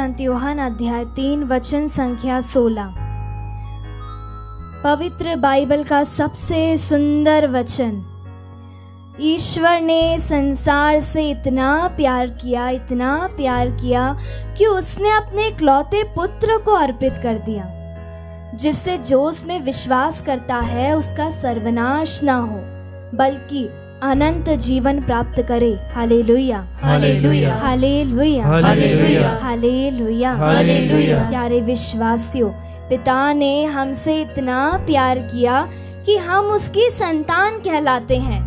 संत यूहन्ना अध्याय 3 वचन संख्या 16। पवित्र बाइबल का सबसे सुंदर वचन। ईश्वर ने संसार से इतना प्यार किया कि उसने अपने इकलौते पुत्र को अर्पित कर दिया, जिससे जो उसमें विश्वास करता है उसका सर्वनाश ना हो बल्कि अनंत जीवन प्राप्त करे। Hallelujah, hallelujah, hallelujah, hallelujah, hallelujah, hallelujah. प्यारे विश्वासियों, पिता ने हमसे इतना प्यार किया कि हम उसकी संतान कहलाते हैं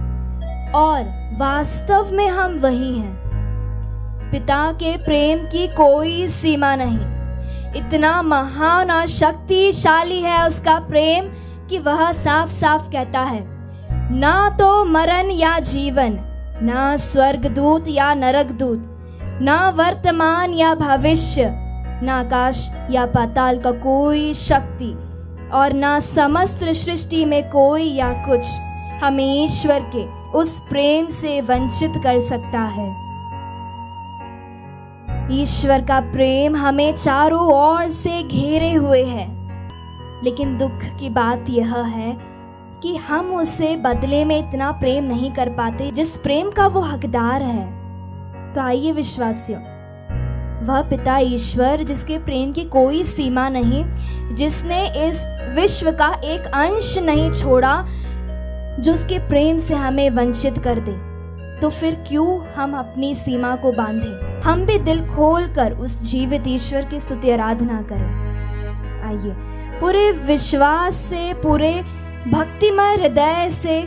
और वास्तव में हम वही हैं। पिता के प्रेम की कोई सीमा नहीं। इतना महान और शक्तिशाली है उसका प्रेम कि वह साफ साफ कहता है, ना तो मरण या जीवन, ना स्वर्गदूत या नरकदूत, ना वर्तमान या भविष्य, ना आकाश या पाताल का कोई शक्ति और ना समस्त सृष्टि में कोई या कुछ हमें ईश्वर के उस प्रेम से वंचित कर सकता है। ईश्वर का प्रेम हमें चारों ओर से घेरे हुए है, लेकिन दुख की बात यह है कि हम उससे बदले में इतना प्रेम नहीं कर पाते जिस प्रेम का वो हकदार है। तो आइए विश्वासियों, वह पिता ईश्वर जिसके प्रेम की कोई सीमा नहीं, जिसने इस विश्व का एक अंश नहीं छोड़ा जो उसके प्रेम से हमें वंचित कर दे, तो फिर क्यों हम अपनी सीमा को बांधे। हम भी दिल खोलकर उस जीवित ईश्वर की स्तुति आराधना करें। आइए पूरे विश्वास से, पूरे भक्तिमय हृदय से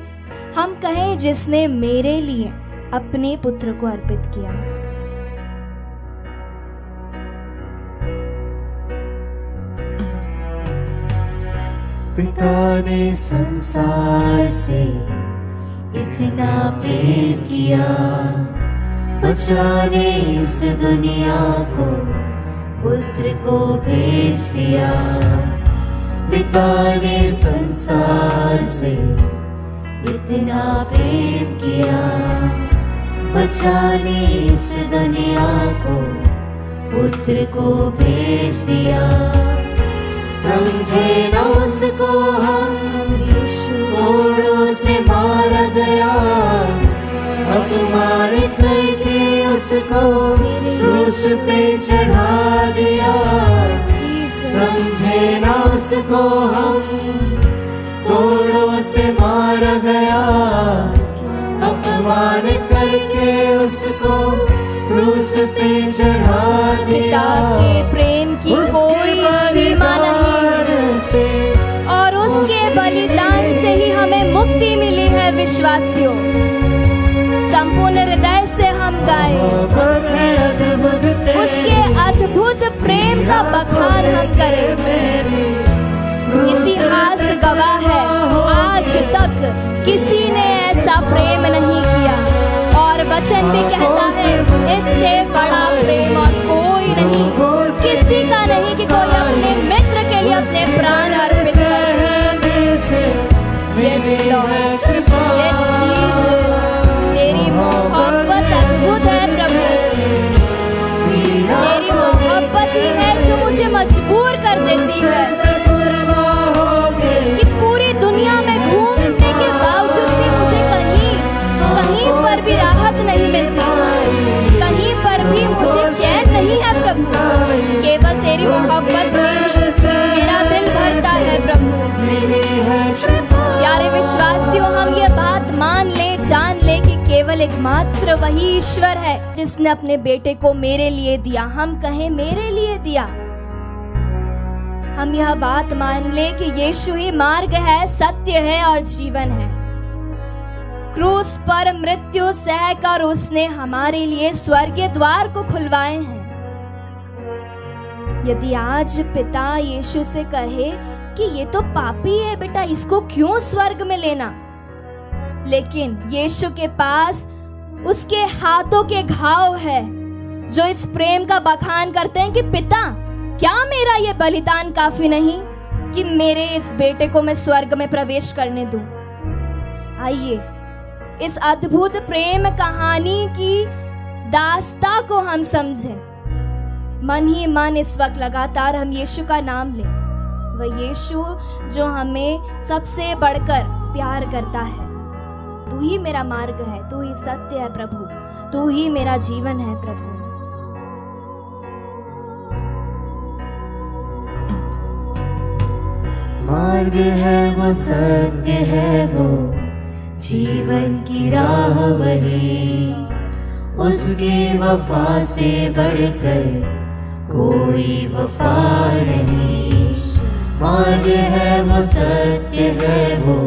हम कहें, जिसने मेरे लिए अपने पुत्र को अर्पित किया। पिता ने संसार से इतना प्रेम किया, बचाने इस दुनिया को पुत्र को भेज दिया। पिता ने संसार से इतना प्रेम किया, बचाने इस दुनिया को पुत्र को भेज दिया। समझे न उसको हम, कोड़ों से मारा गया, अपमान करके उसको क्रूस पे चढ़ा दिया। समझे न उसको हम, कोड़ों से मारा गया, अपमान करके उसको क्रूस पे चढ़ा दिया। पिता के प्रेम की कोई सीमा नहीं और उसके बलिदान से ही हमें मुक्ति मिली है। विश्वासियों, संपूर्ण हृदय से हम गाएं, उसके अद्भुत प्रेम का बखान हम करें। इतिहास गवाह है, आज तक किसी ने ऐसा प्रेम नहीं किया और वचन भी कहता है, इससे बड़ा प्रेम और कोई नहीं, किसी का नहीं कि कोई अपने मित्र के लिए अपने प्राण अर्पित करे। Yes, Lord. Yes, Jesus. तेरी मोहब्बत अद्भुत है प्रभु। तेरी मोहब्बत ही है जो मुझे मजबूर कर देती है कि पूरी दुनिया में घूमने के बावजूद भी मुझे कहीं पर भी राहत नहीं मिलती, कहीं पर भी मुझे चैन नहीं है प्रभु। केवल तेरी मोहब्बत में ही मेरा दिल भरता है प्रभु। प्यारे विश्वासियों, हम ये बात मान ले, जान ले कि केवल एकमात्र वही ईश्वर है जिसने अपने बेटे को मेरे लिए दिया। हम कहें मेरे लिए दिया। हम यह बात मान ले कि यीशु ही मार्ग है, सत्य है और जीवन है। क्रूस पर मृत्यु सहकर उसने हमारे लिए स्वर्गीय द्वार को खुलवाए हैं। यदि आज पिता यीशु से कहे कि ये तो पापी है बेटा, इसको क्यों स्वर्ग में लेना, लेकिन यीशु के पास उसके हाथों के घाव है जो इस प्रेम का बखान करते हैं कि पिता, क्या मेरा ये बलिदान काफी नहीं कि मेरे इस बेटे को मैं स्वर्ग में प्रवेश करने दूं। आइए इस अद्भुत प्रेम कहानी की दास्तां को हम समझें। मन ही मन इस वक्त लगातार हम यीशु का नाम लें। वह यीशु जो हमें सबसे बढ़कर प्यार करता है। तू ही मेरा मार्ग है, तू ही सत्य है प्रभु, तू ही मेरा जीवन है प्रभु। मार्ग है वो, सत्य है वो, जीवन की राह वही, उसकी वफा से बढ़कर कोई वफा नहीं। मार्ग है वो, सत्य है वो,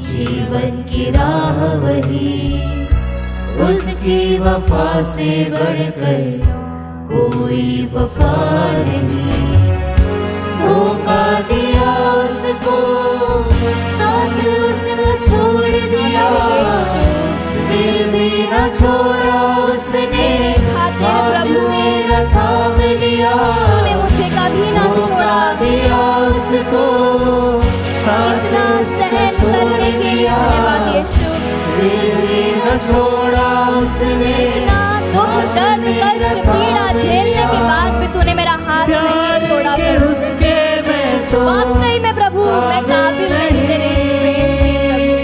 जीवन की राह वही, उसकी वफा से बढ़कर कोई वफा नहीं। धोखा दिया उसको, साथ उसने छोड़ दिया, फिर भी न छोड़ा उसने, प्रभु मेरा थाम लिया। तूने मुझे कभी न छोड़ा दिया उसको, इतना सहन करने के लिए धन्यवाद यीशु। फिर भी न छोड़ा उसने, इतना दुख दर्द कष्ट पीड़ा झेलने के बाद भी तूने मेरा हाथ नहीं छोड़ा प्रभु। वाकई में प्रभु मैं काबिल नहीं तेरे इस प्रेम के प्रभु।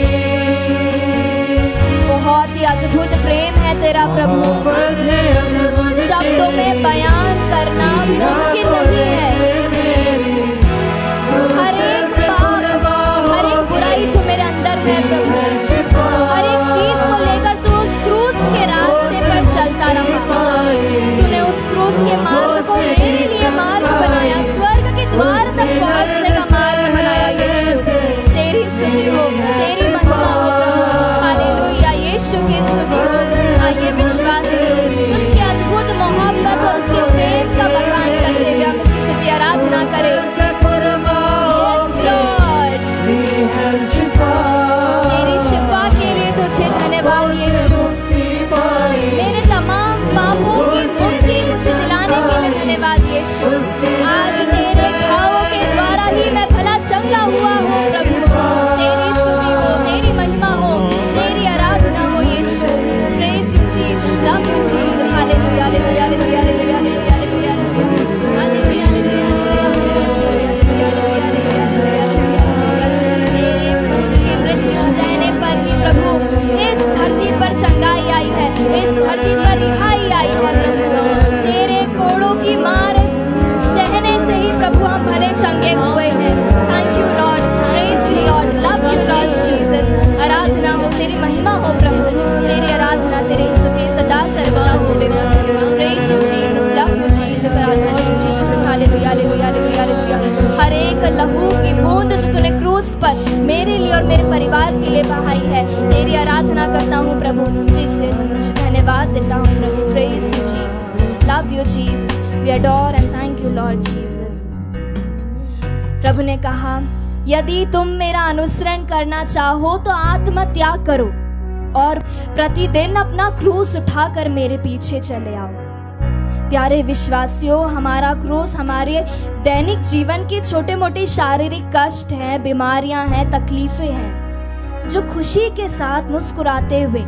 बहुत ही अद्भुत प्रेम है तेरा प्रभु, शब्दों में बयान करना मुमकिन नहीं है। हर एक पाप, हर एक बुराई जो मेरे अंदर है प्रभु, हर एक चीज को लेकर तू उस क्रूस के रास्ते पर चलता रहा। तूने उस क्रूस के मार्ग को मेरे लिए मार्ग बनाया, स्वर्ग के द्वार तक पहुंचने का मार्ग बनाया यीशु। तेरी स्तुति हो, तेरी महिमा हो प्रभु। हालेलुया, यीशु की स्तुति हो। आइए विश्वास से उसके अद्भुत मोहब्बत और उसके प्रेम का बखान करते हुए हम उसकी स्तुति आराधना करें। तेरी शिफा के लिए तुझे धन्यवाद यीशु। मेरे तमाम पापों की मुक्ति मुझे दिलाने के लिए धन्यवाद यीशु। आज तेरे घावों के द्वारा ही मैं भला चंगा हुआ हूँ प्रभु। तेरी स्तुति हो, तेरी महिमा हो, तेरी आराधना हो यीशु। Praise you Jesus, love you Jesus. Hallelujah, hallelujah, hallelujah, hallelujah, hallelujah, हालेलुया, तेरे क्रूस की मृत्यु सहने पर ही प्रभु इस धरती पर चंगाई आई है, इस धरती पर रिहाई आई है प्रभु। तेरे कोड़ों की मार सहने से ही प्रभु हम भले चंगे हुए हैं। Thank you Lord, praise you Lord, love you Lord Jesus. आराधना हो, तेरी महिमा हो प्रभु, तेरी आराधना, तेरी स्तुति सदा सर्वदा हो। Praise you Jesus, love you Jesus, आराधना you Jesus. Hallelujah, hallelujah, hallelujah, hallelujah. हर एक लहू की बूंद जो तूने क्रूस पर मेरे लिए और मेरे परिवार के लिए बहाई है, तेरी आराधना करता हूँ प्रभु। तुझे धन्यवाद देता हूँ प्रभु। Praise you Jesus, love you Jesus, we adore and thank you Lord Jesus. प्रभु ने कहा, यदि तुम मेरा अनुसरण करना चाहो तो आत्मत्याग करो और प्रतिदिन अपना क्रूस उठाकर मेरे पीछे चले आओ। प्यारे विश्वासियों, हमारा क्रूस हमारे दैनिक जीवन के छोटे मोटे शारीरिक कष्ट हैं, बीमारियां हैं, तकलीफें हैं, जो खुशी के साथ मुस्कुराते हुए,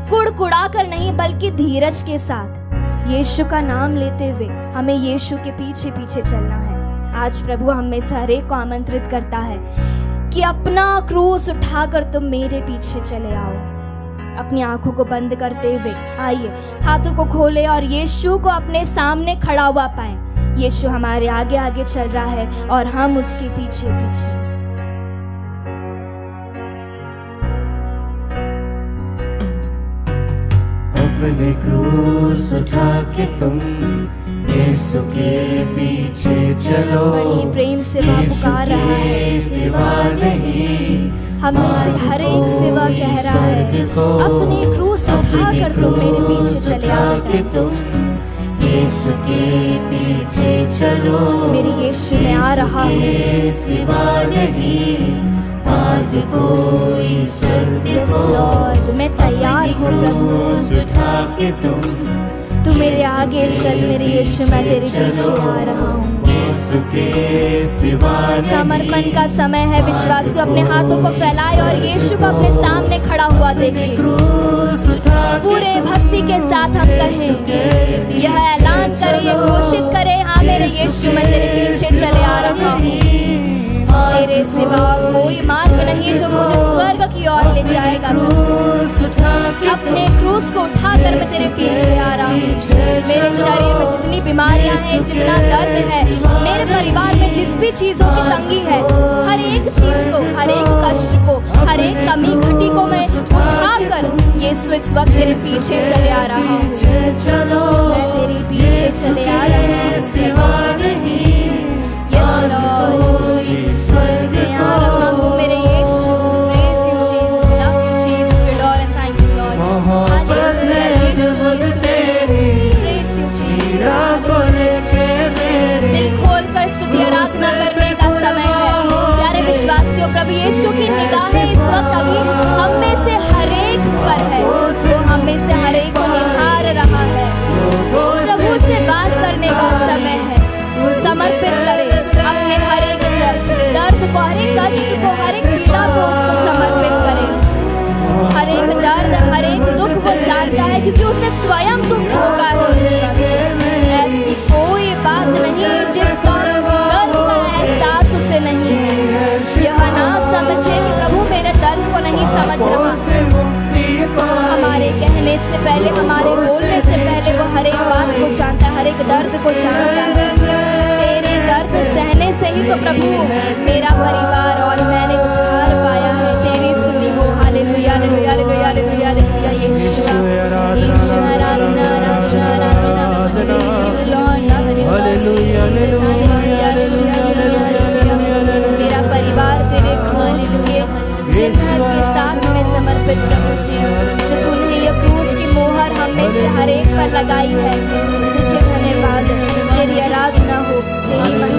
कुड़कुड़ा कर नहीं बल्कि धीरज के साथ यीशु का नाम लेते हुए हमें यीशु के पीछे पीछे चलना है। आज प्रभु हम में से हर एक को आमंत्रित करता है कि अपना क्रूस उठाकर तुम मेरे पीछे चले आओ। अपनी आंखों को बंद करते हुए आइए, हाथों को खोले और यीशु को अपने सामने खड़ा हुआ पाएं। यीशु हमारे आगे आगे चल रहा है और हम उसके पीछे पीछे। अपने क्रूस उठा के तुम यीशु के पीछे चलो। बड़ी प्रेम से वह पुकार रहा है, सिवा नहीं हमें से हर एक सेवा कह रहा है, अपने क्रूस उठाकर तुम मेरे पीछे चले आओ। तुम यीशु के पीछे चलो। मेरे यीशु में आ रहा है, सिवा नहीं मार्ग कोई सत्य को। मैं तैयार हूँ प्रभु, उठा के तू मेरे आगे चल। मेरे यीशु मैं तेरे पीछे आ रहा हूँ। यीशु के सिवा नहीं। समर्पण का समय है विश्वासियों, अपने हाथों को फैलाए और यीशु को अपने सामने खड़ा हुआ देखें। क्रूस उठा के पूरे भक्ति के साथ हम कहें, यह ऐलान करें, यह घोषित करें, हाँ मेरे यीशु मैं तेरे पीछे चले आ रहा हूँ। तेरे सिवा कोई मार्ग नहीं जो मुझे स्वर्ग की ओर ले जाएगा। क्रूस उठा के अपने क्रूस को उठाकर मैं तेरे पीछे आ रहा हूँ। मेरे शरीर में जितनी बीमारियां हैं, जितना दर्द है, मेरे परिवार में जिस भी चीजों की तंगी है, हर एक चीज को, हर एक कष्ट को, हर एक कमी घटी को मैं उठाकर यीशु इस वक्त तेरे पीछे चले आ रहा हूँ। चलो मैं तेरे पीछे चले आ रहा हूँ। सिवा नहीं। Yes, Lord. स्वर्ग मैं आ रहा हूँ मेरे यीशु। Praise you, Jesus. Love you, Jesus. We adore and thank you, Lord. मोहब्बत है जब तेरी Praise you, Jesus. हीरा को लेके मेरे दिल खोल कर स्तुति आराधना करने का समय है। प्यारे विश्वासियों, प्रभु यीशु की निगाहें इस वक्त अभी हम में से हर एक पर है। वो हम में से हर एक को निहार रहा है। प्रभु से बात करने का समय है। समर्पित करें अपने हर एक दर्द को, हर एक कष्ट को, हर एक पीड़ा को उसको समर्पित करें। हर एक दर्द, हर एक दुख वो जानता है, क्योंकि उसने स्वयं दुख भोगा है। ऐसी कोई बात नहीं जिसका दर्द का एहसास उसे नहीं है। यह ना समझे कि प्रभु मेरे दर्द को नहीं समझ रहा। हमारे कहने से पहले, हमारे बोलने से पहले वो हर एक बात को जानता है, हर एक दर्द को जानता है। तेरे दर्द सहने से ही तो प्रभु मेरा परिवार और मैंने उद्धार पाया है। तेरी स्तुति हो। Hallelujah, hallelujah, hallelujah, hallelujah, hallelujah. Yeshu, Yeshu, आराधना, आराधना, आराधना। हालेलुया, हालेलुया, मेरा परिवार तेरे चिन्ह के साथ में समर्पित प्रभु जी, जो तूने ये क्रूस की मोहर हम में से हर एक पर लगाई है। तुझे धन्यवाद, तेरी आराधना हो, तेरी